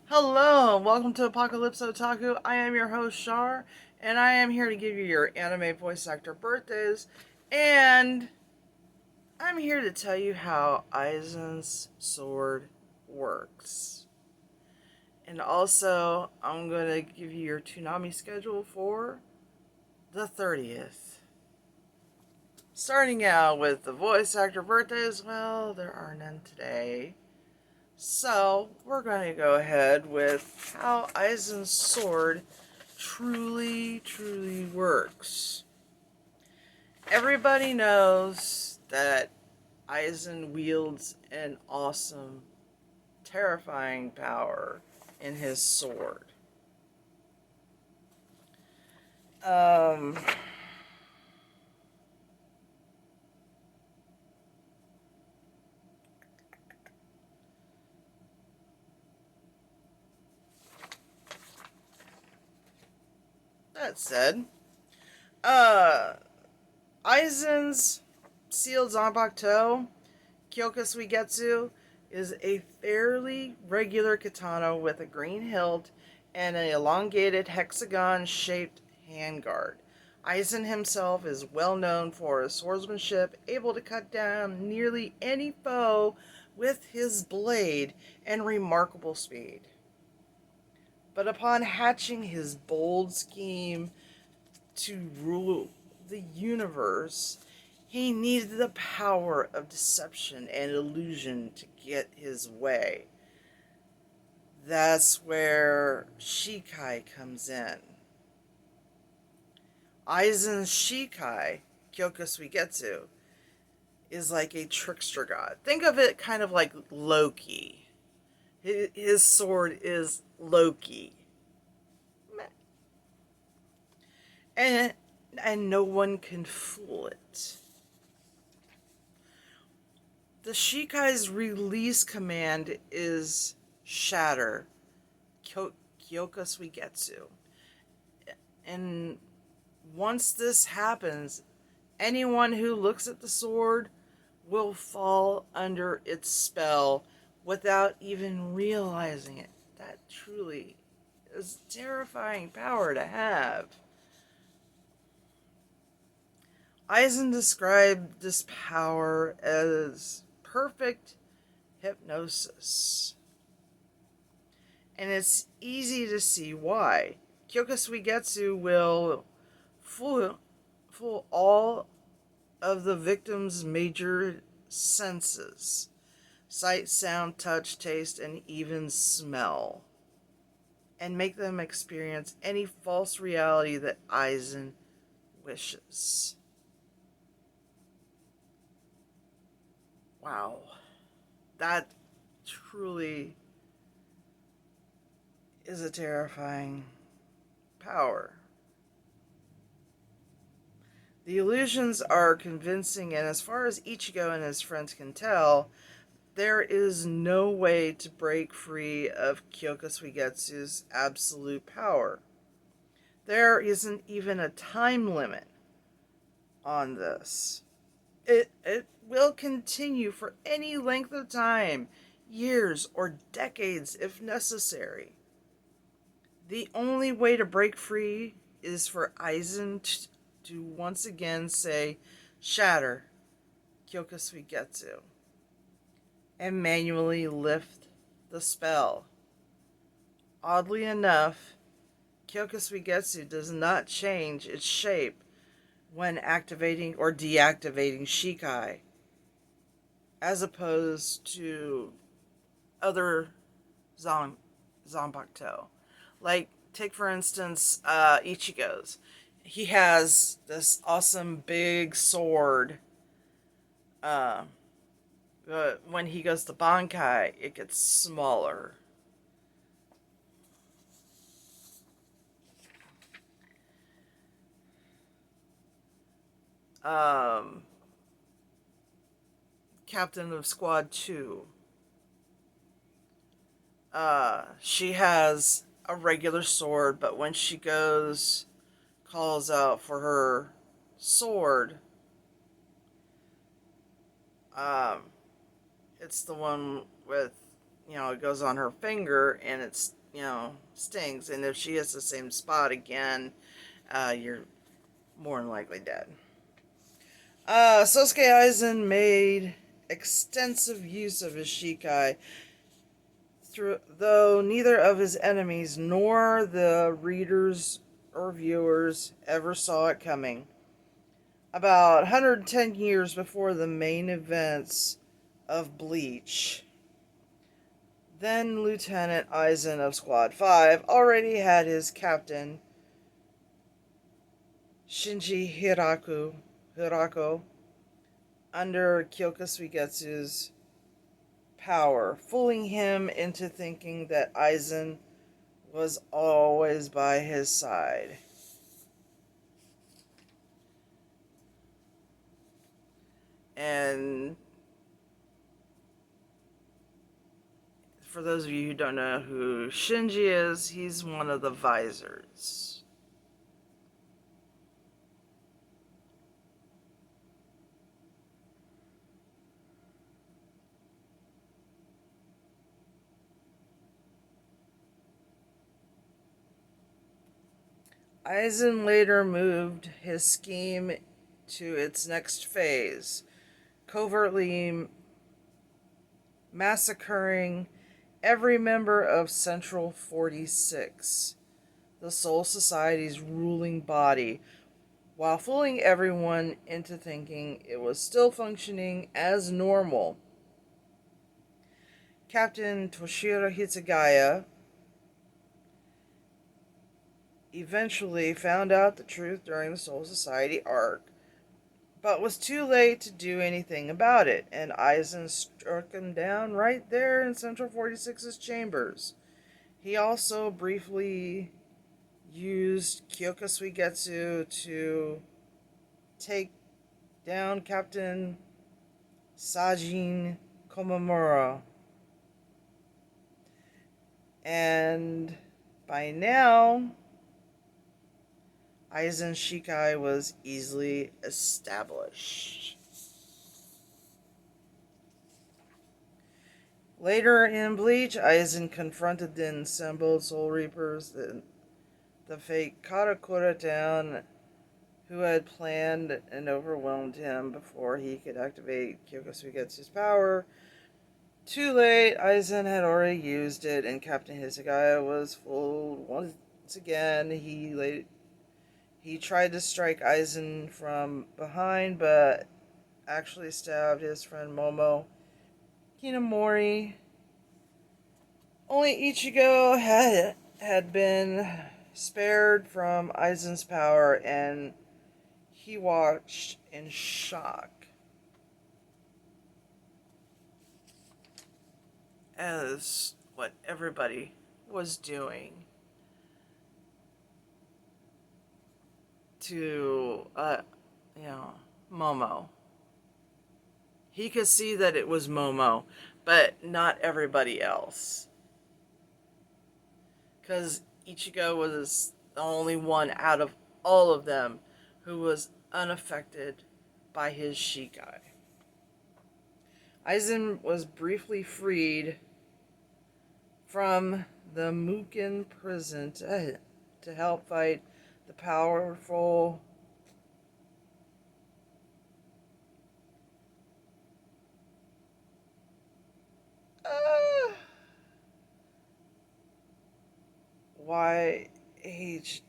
Hello, and welcome to Apocalypse Otaku. I am your host, Shar, and I am here to give you your anime voice actor birthdays. And I'm here to tell you how Aizen's sword works. And also, I'm going to give you your Toonami schedule for the 30th. Starting out with the voice actor birthdays, well, there are none today. So, we're going to go ahead with how Aizen's sword truly works. Everybody knows that Aizen wields an awesome, terrifying power in his sword. Um, that said, uh, Aizen's sealed Zanbakuto, Kyoka Suigetsu, is a fairly regular katana with a green hilt and an elongated hexagon-shaped handguard. Aizen himself is well known for his swordsmanship, able to cut down nearly any foe with his blade and remarkable speed. But upon hatching his bold scheme to rule the universe, he needed the power of deception and illusion to get his way. That's where Shikai comes in. Aizen's Shikai, Kyoka Suigetsu, is like a trickster god. Think of it kind of like Loki. His sword is Loki. And, and no one can fool it. The Shikai's release command is Shatter, Kyoka Suigetsu. And once this happens, anyone who looks at the sword will fall under its spell without even realizing it. That truly is terrifying power to have. Aizen described this power as perfect hypnosis. And it's easy to see why. Kyoka Suigetsu will fool all of the victim's major senses: sight, sound, touch, taste, and even smell, and make them experience any false reality that Aizen wishes. Wow. That truly is a terrifying power. The illusions are convincing, and as far as Ichigo and his friends can tell, there is no way to break free of Kyoka Suigetsu's absolute power. There isn't even a time limit on this. It will continue for any length of time, years or decades if necessary. The only way to break free is for Aizen to once again say, Shatter, Kyoka Suigetsu, and manually lift the spell. Oddly enough, Kyoka Suigetsu does not change its shape when activating or deactivating Shikai, as opposed to other Zanbakuto. Like, take for instance, Ichigo's. He has this awesome big sword. Uh, but when he goes to Bankai, it gets smaller. Um, Captain of Squad 2. She has a regular sword, but when she calls out for her sword, um, it's the one with it goes on her finger and it's, stings. And if she hits the same spot again, you're more than likely dead. Sosuke Aizen made extensive use of his Shikai, though neither of his enemies nor the readers or viewers ever saw it coming. About 110 years before the main events of Bleach, then Lieutenant Aizen of Squad 5 already had his captain, Shinji Hirako, under Kyoka Suigetsu's power, fooling him into thinking that Aizen was always by his side. And for those of you who don't know who Shinji is, he's one of the visors. Aizen later moved his scheme to its next phase, covertly massacring every member of Central 46, the Soul Society's ruling body, while fooling everyone into thinking it was still functioning as normal. Captain Toshiro Hitsugaya eventually found out the truth during the Soul Society arc, but was too late to do anything about it, and Aizen struck him down right there in Central 46's chambers. He also briefly used Kyoka Suigetsu to take down Captain Sajin Komamura. And by now, Aizen's Shikai was easily established. Later in Bleach, Aizen confronted the assembled Soul Reapers, the fake Karakura town, who had planned and overwhelmed him before he could activate Kyoka Suigetsu's power. Too late, Aizen had already used it, and Captain Hisagaya was fooled once again. He tried to strike Aizen from behind, but actually stabbed his friend Momo Hinamori. Only Ichigo had been spared from Aizen's power, and he watched in shock as what everybody was doing to, Momo. He could see that it was Momo, but not everybody else. Because Ichigo was the only one out of all of them who was unaffected by his Shikai. Aizen was briefly freed from the Mukin prison to help fight the powerful YHWACH,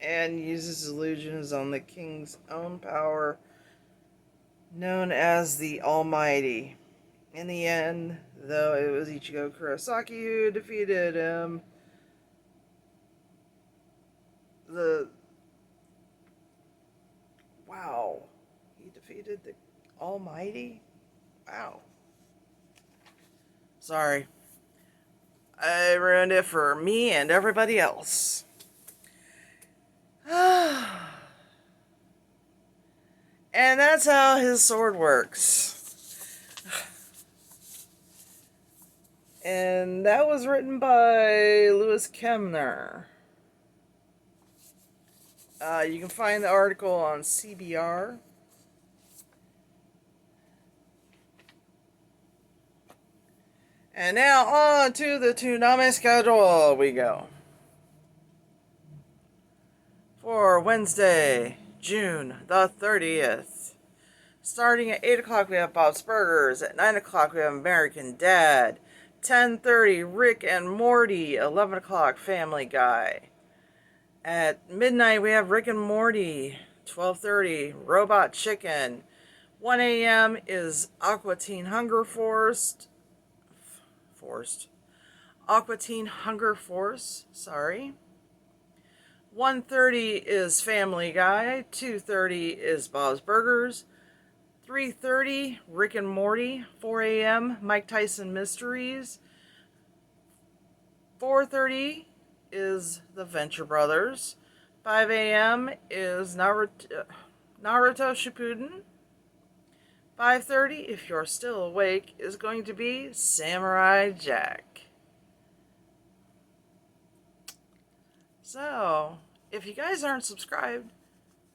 and uses illusions on the king's own power, known as the Almighty. In the end, though, it was Ichigo Kurosaki who defeated him. Wow. He defeated the Almighty? Wow. Sorry. I ruined it for me and everybody else. And that's how his sword works. And that was written by Lewis Kemner. You can find the article on CBR. And now on to the Toonami schedule we go. For Wednesday, June the 30th. Starting at 8 o'clock we have Bob's Burgers. At 9 o'clock we have American Dad. 10:30 Rick and Morty. 11 o'clock Family Guy. At midnight we have Rick and Morty. 12:30 Robot Chicken. 1 a.m. is Aqua Teen Hunger Force. Aqua Teen Hunger Force, sorry. 1:30 is Family Guy. 2:30 is Bob's Burgers. 3:30 Rick and Morty. 4 a.m. Mike Tyson Mysteries. 4:30 is The Venture Brothers. 5 a.m. is Naruto Shippuden. 5:30, if you're still awake, is going to be Samurai Jack. So, if you guys aren't subscribed,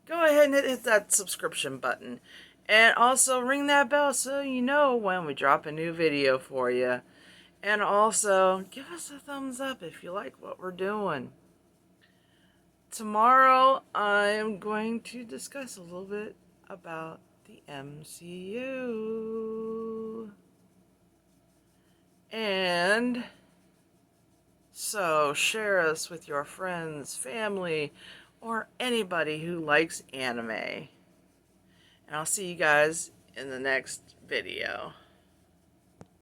go ahead and hit that subscription button. And also ring that bell so you know when we drop a new video for you. And also, give us a thumbs up if you like what we're doing. Tomorrow, I'm going to discuss a little bit about the MCU. And so share us with your friends, family, or anybody who likes anime. And I'll see you guys in the next video.